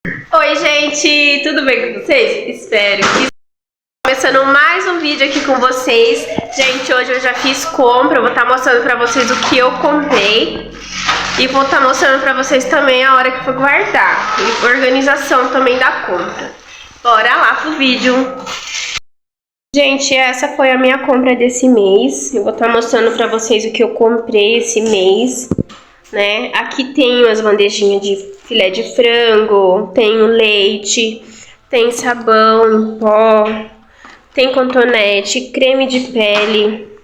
Oi gente, tudo bem com vocês? Espero que começando mais um vídeo aqui com vocês. Gente, hoje eu já fiz compra, eu vou estar mostrando pra vocês o que eu comprei e vou estar mostrando pra vocês também a hora que for guardar e organização também da compra. Bora lá pro vídeo. Gente, essa foi a minha compra desse mês. Eu vou estar mostrando pra vocês o que eu comprei esse mês, né? Aqui tem as bandejinhas de filé de frango, tem o leite, tem sabão em pó, tem cotonete, creme de pele,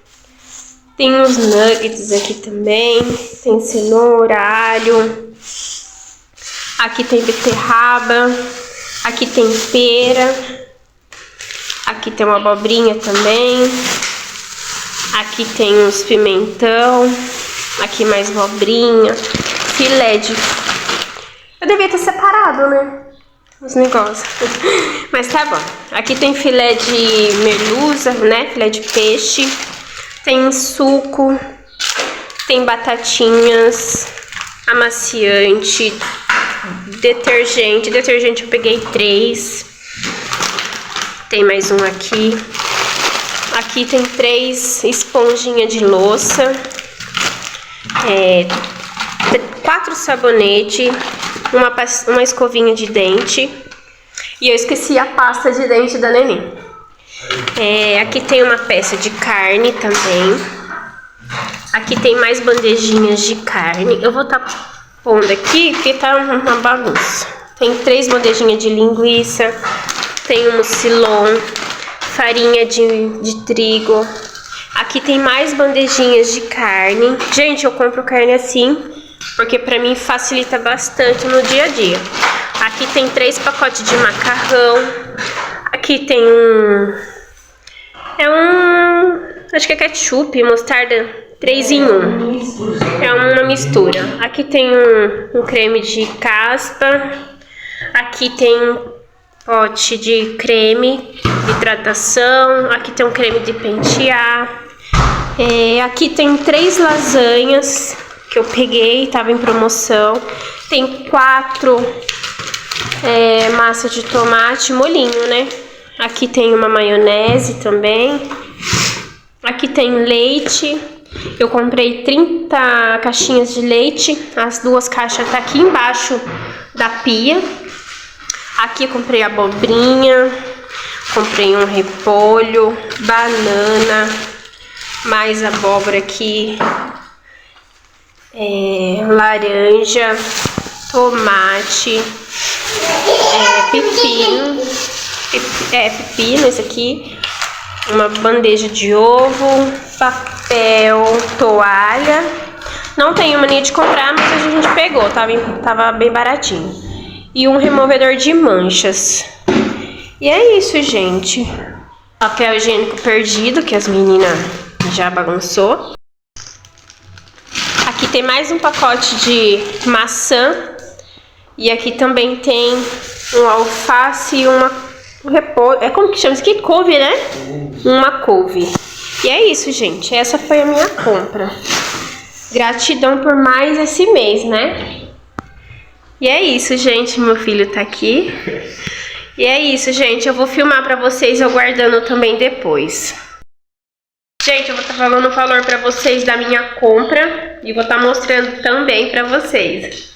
tem os nuggets aqui também, tem cenoura, alho, aqui tem beterraba, aqui tem pera, aqui tem uma abobrinha também, aqui tem uns pimentão, aqui mais abobrinha, filé de... Eu devia ter separado, né? Os negócios. Mas tá bom. Aqui tem filé de merluza, né? Filé de peixe. Tem suco. Tem batatinhas. Amaciante. Detergente. Detergente eu peguei 3. Tem mais um aqui. Aqui tem 3 esponjinhas de louça. 4 sabonetes. Uma escovinha de dente. E eu esqueci a pasta de dente da neném. Aqui tem uma peça de carne também. Aqui tem mais bandejinhas de carne. Eu vou estar pondo aqui porque tá uma bagunça. Tem 3 bandejinhas de linguiça. Tem um mucilon. Farinha de trigo. Aqui tem mais bandejinhas de carne. Gente, eu compro carne assim porque pra mim facilita bastante no dia a dia. Aqui tem 3 pacotes de macarrão. Aqui tem acho que é ketchup, mostarda 3 em 1. É uma mistura. Aqui tem um creme de caspa. Aqui tem um pote de creme de hidratação. Aqui tem um creme de pentear. Aqui tem 3 lasanhas que eu peguei, tava em promoção. Tem 4 massa de tomate, molhinho, né? Aqui tem uma maionese também. Aqui tem leite. Eu comprei 30 caixinhas de leite. As 2 caixas tá aqui embaixo da pia. Aqui eu comprei abobrinha. Comprei um repolho, banana, mais abóbora aqui. Laranja, tomate, pepino, pepino, esse aqui, uma bandeja de ovo, papel, toalha. Não tenho mania de comprar, mas a gente pegou, tava bem baratinho. E um removedor de manchas. E é isso, gente. Papel higiênico perdido, que as meninas já bagunçou. Aqui tem mais um pacote de maçã. E aqui também tem um alface e um repolho. Como que chama isso aqui? Couve, né? Uma couve. E é isso, gente. Essa foi a minha compra. Gratidão por mais esse mês, né? E é isso, gente. Meu filho tá aqui. E é isso, gente. Eu vou filmar pra vocês eu guardando também depois. Gente, eu vou estar falando o valor pra vocês da minha compra e vou estar mostrando também pra vocês.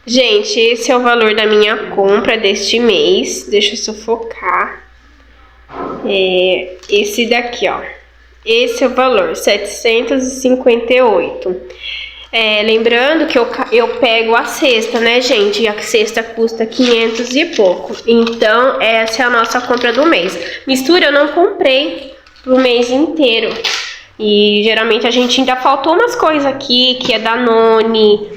Gente, esse é o valor da minha compra deste mês. Deixa eu só focar. Esse daqui, ó. Esse é o valor, 758. Lembrando que eu pego a cesta, né, gente? E a cesta custa 500 e pouco. Então, essa é a nossa compra do mês. Mistura eu não comprei pro mês inteiro. E geralmente a gente ainda faltou umas coisas aqui, que é Danone,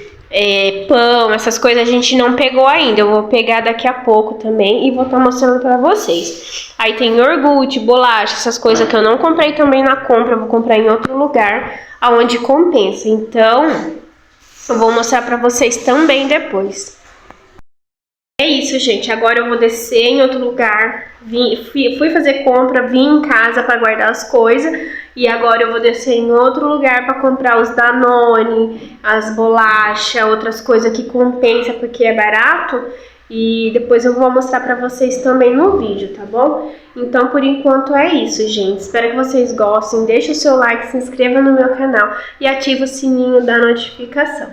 pão, essas coisas a gente não pegou ainda. Eu vou pegar daqui a pouco também e vou estar mostrando pra vocês. Aí tem iogurte, bolacha, essas coisas que eu não comprei também na compra. Eu vou comprar em outro lugar, aonde compensa. Então, eu vou mostrar pra vocês também depois. É isso, gente. Agora eu vou descer em outro lugar. Fui fazer compra, vim em casa pra guardar as coisas. E agora eu vou descer em outro lugar para comprar os Danone, as bolachas, outras coisas que compensa porque é barato. E depois eu vou mostrar pra vocês também no vídeo, tá bom? Então, por enquanto é isso, gente. Espero que vocês gostem. Deixe o seu like, se inscreva no meu canal e ative o sininho da notificação.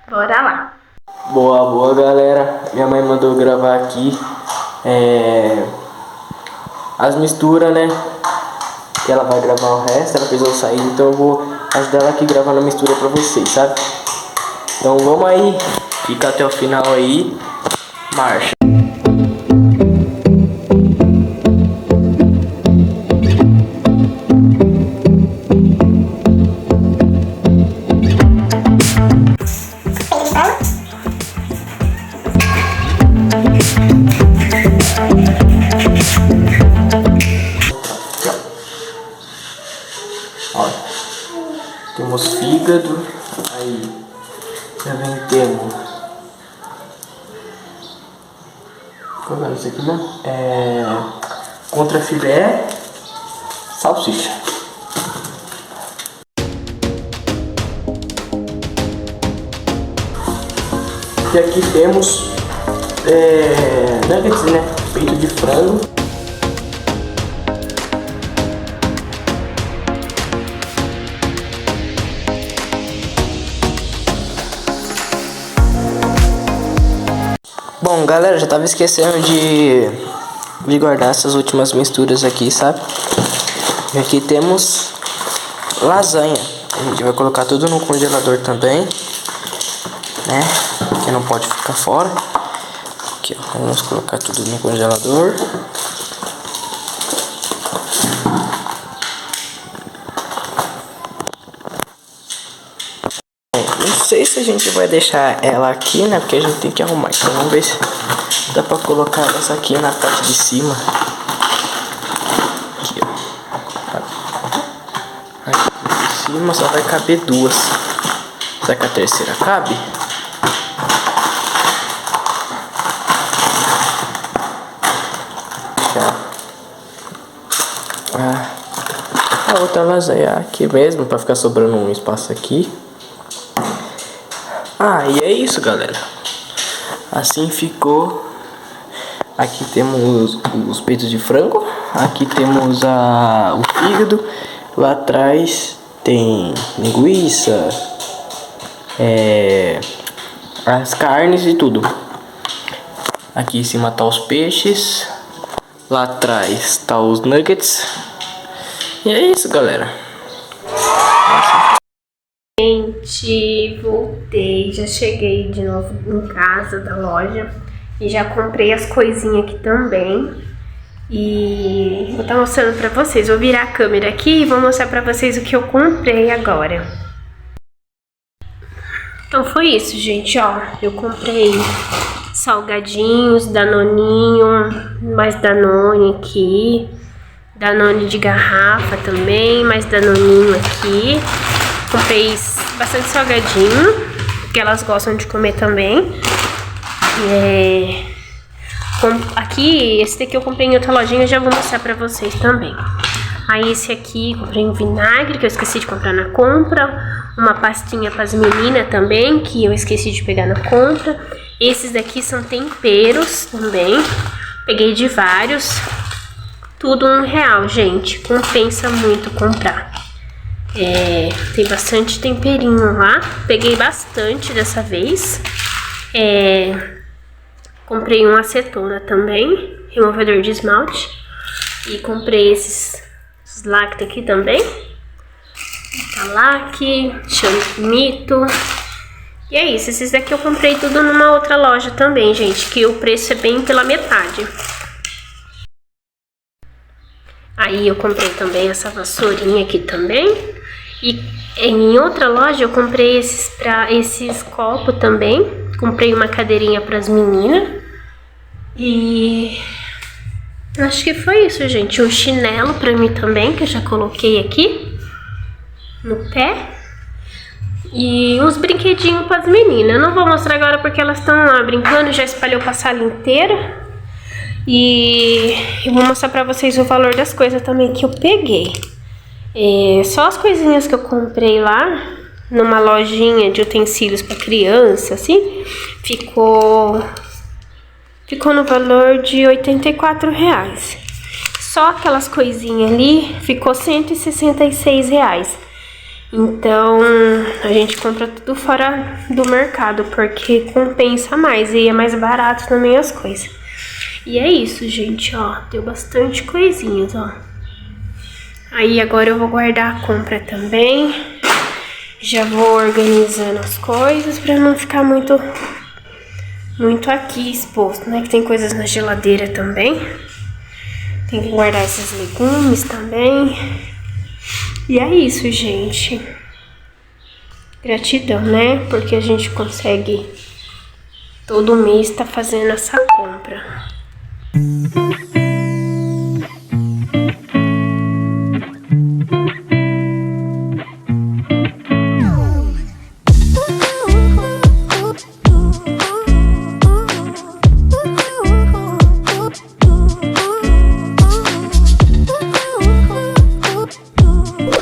Bora lá! Boa, galera. Minha mãe mandou gravar aqui as misturas, né? Que ela vai gravar o resto, ela fez eu sair, então eu vou ajudar ela aqui gravando a mistura pra vocês, sabe? Então vamos aí, fica até o final aí. Marcha. Olha, temos fígado, aí também temos. Qual é isso aqui, né? Contrafilé, salsicha. E aqui temos nuggets, né? Peito de frango. Bom, galera, já tava esquecendo de guardar essas últimas misturas aqui, sabe? E aqui temos lasanha. A gente vai colocar tudo no congelador também, né? Que não pode ficar fora. Aqui, ó, vamos colocar tudo no congelador. Não sei se a gente vai deixar ela aqui, né? Porque a gente tem que arrumar. Então vamos ver se dá pra colocar essa aqui na parte de cima. Aqui, ó. Aqui de cima só vai caber duas. Será que a terceira cabe? A outra lasanha aqui mesmo, pra ficar sobrando um espaço aqui. E é isso, galera. Assim ficou. Aqui temos os peitos de frango. Aqui temos o fígado. Lá atrás tem linguiça, as carnes e tudo. Aqui em cima tá os peixes. Lá atrás tá os nuggets. E é isso, galera. Gente, voltei, já cheguei de novo em casa da loja e já comprei as coisinhas aqui também. E vou estar mostrando pra vocês. Vou virar a câmera aqui e vou mostrar pra vocês o que eu comprei agora. Então foi isso, gente, ó. Eu comprei salgadinhos, danoninho, mais danone aqui. Danone de garrafa também, mais danoninho aqui. Comprei bastante salgadinho, que elas gostam de comer também. Aqui, esse daqui eu comprei em outra lojinha, já vou mostrar pra vocês também. Aí esse aqui, comprei um vinagre, que eu esqueci de comprar na compra. Uma pastinha pras meninas também, que eu esqueci de pegar na compra. Esses daqui são temperos também. Peguei de vários. Tudo R$1, gente. Compensa muito comprar. Tem bastante temperinho lá. Peguei bastante dessa vez. Comprei um acetona também, removedor de esmalte. E comprei esses lacta aqui também. Italac, champinito. E é isso, esses daqui eu comprei tudo numa outra loja também, gente. Que o preço é bem pela metade. Aí eu comprei também essa vassourinha aqui também. E em outra loja eu comprei esses copos também. Comprei uma cadeirinha para as meninas. E acho que foi isso, gente. Um chinelo para mim também, que eu já coloquei aqui no pé. E uns brinquedinhos para as meninas. Eu não vou mostrar agora porque elas estão lá brincando. Já espalhou para a sala inteira. E eu vou mostrar pra vocês o valor das coisas também que eu peguei. Só as coisinhas que eu comprei lá numa lojinha de utensílios para criança, assim, ficou no valor de R$84. Só aquelas coisinhas ali ficou R$166. Então, a gente compra tudo fora do mercado, porque compensa mais e é mais barato também as coisas. E é isso, gente, ó, deu bastante coisinhas, ó. Aí agora eu vou guardar a compra também. Já vou organizando as coisas pra não ficar muito aqui exposto, né? Que tem coisas na geladeira também. Tem que guardar esses legumes também. E é isso, gente. Gratidão, né? Porque a gente consegue todo mês tá fazendo essa compra.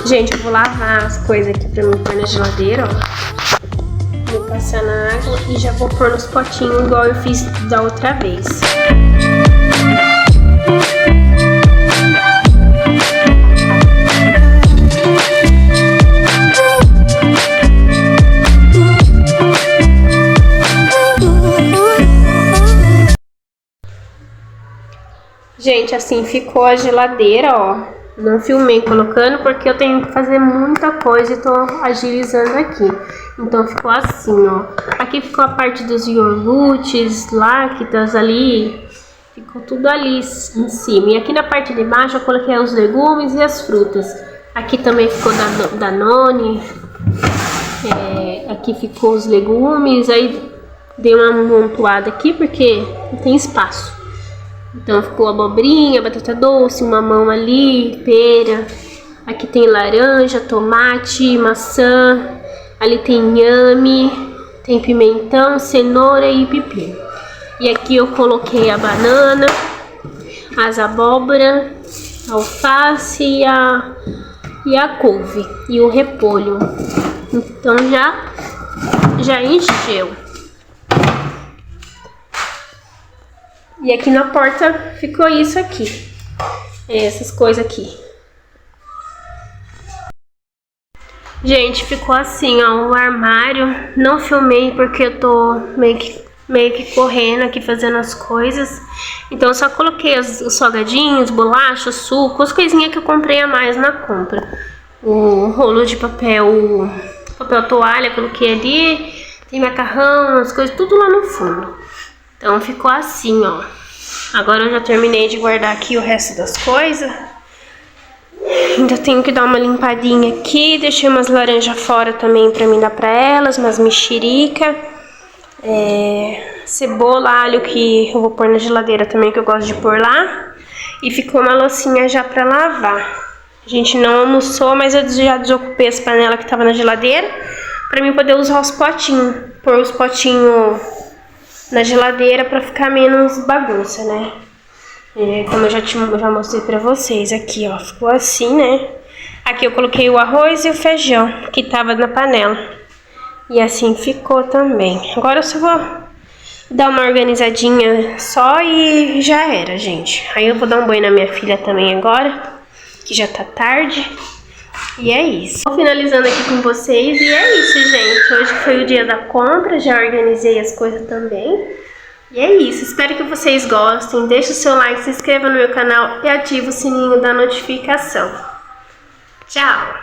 Gente, eu vou lavar as coisas aqui pra mim pôr na geladeira, ó. Vou passar na água e já vou pôr nos potinhos igual eu fiz da outra vez. Gente, assim ficou a geladeira, ó. Não filmei colocando porque eu tenho que fazer muita coisa e tô agilizando aqui. Então ficou assim, ó. Aqui ficou a parte dos iogurtes, lácteos ali. Ficou tudo ali em cima. E aqui na parte de baixo eu coloquei os legumes e as frutas. Aqui também ficou Danone. Aqui ficou os legumes. Aí dei uma amontoada aqui porque não tem espaço. Então ficou abobrinha, batata doce, mamão ali, pera. Aqui tem laranja, tomate, maçã. Ali tem inhame, tem pimentão, cenoura e pepino. E aqui eu coloquei a banana, as abóbora, a alface e a couve e o repolho. Então já encheu. E aqui na porta ficou isso aqui. Essas coisas aqui. Gente, ficou assim, ó, o armário. Não filmei porque eu tô meio que correndo aqui fazendo as coisas. Então eu só coloquei os salgadinhos, bolacha, suco, as coisinhas que eu comprei a mais na compra. O rolo de papel toalha, coloquei ali. Tem macarrão, as coisas, tudo lá no fundo. Então ficou assim, ó. Agora eu já terminei de guardar aqui o resto das coisas. Ainda tenho que dar uma limpadinha aqui. Deixei umas laranjas fora também pra mim dar pra elas, umas mexerica. Cebola, alho que eu vou pôr na geladeira também, que eu gosto de pôr lá. E ficou uma loucinha já pra lavar. A gente não almoçou, mas eu já desocupei as panelas que tava na geladeira pra mim poder usar os potinhos. Pôr os potinhos na geladeira pra ficar menos bagunça, né? Como eu já mostrei pra vocês aqui, ó, ficou assim, né? Aqui eu coloquei o arroz e o feijão que tava na panela. E assim ficou também. Agora eu só vou dar uma organizadinha só e já era, gente. Aí eu vou dar um banho na minha filha também agora, que já tá tarde. E é isso. Vou finalizando aqui com vocês. E é isso, gente. Hoje foi o dia da compra. Já organizei as coisas também. E é isso. Espero que vocês gostem. Deixe o seu like, se inscreva no meu canal e ative o sininho da notificação. Tchau!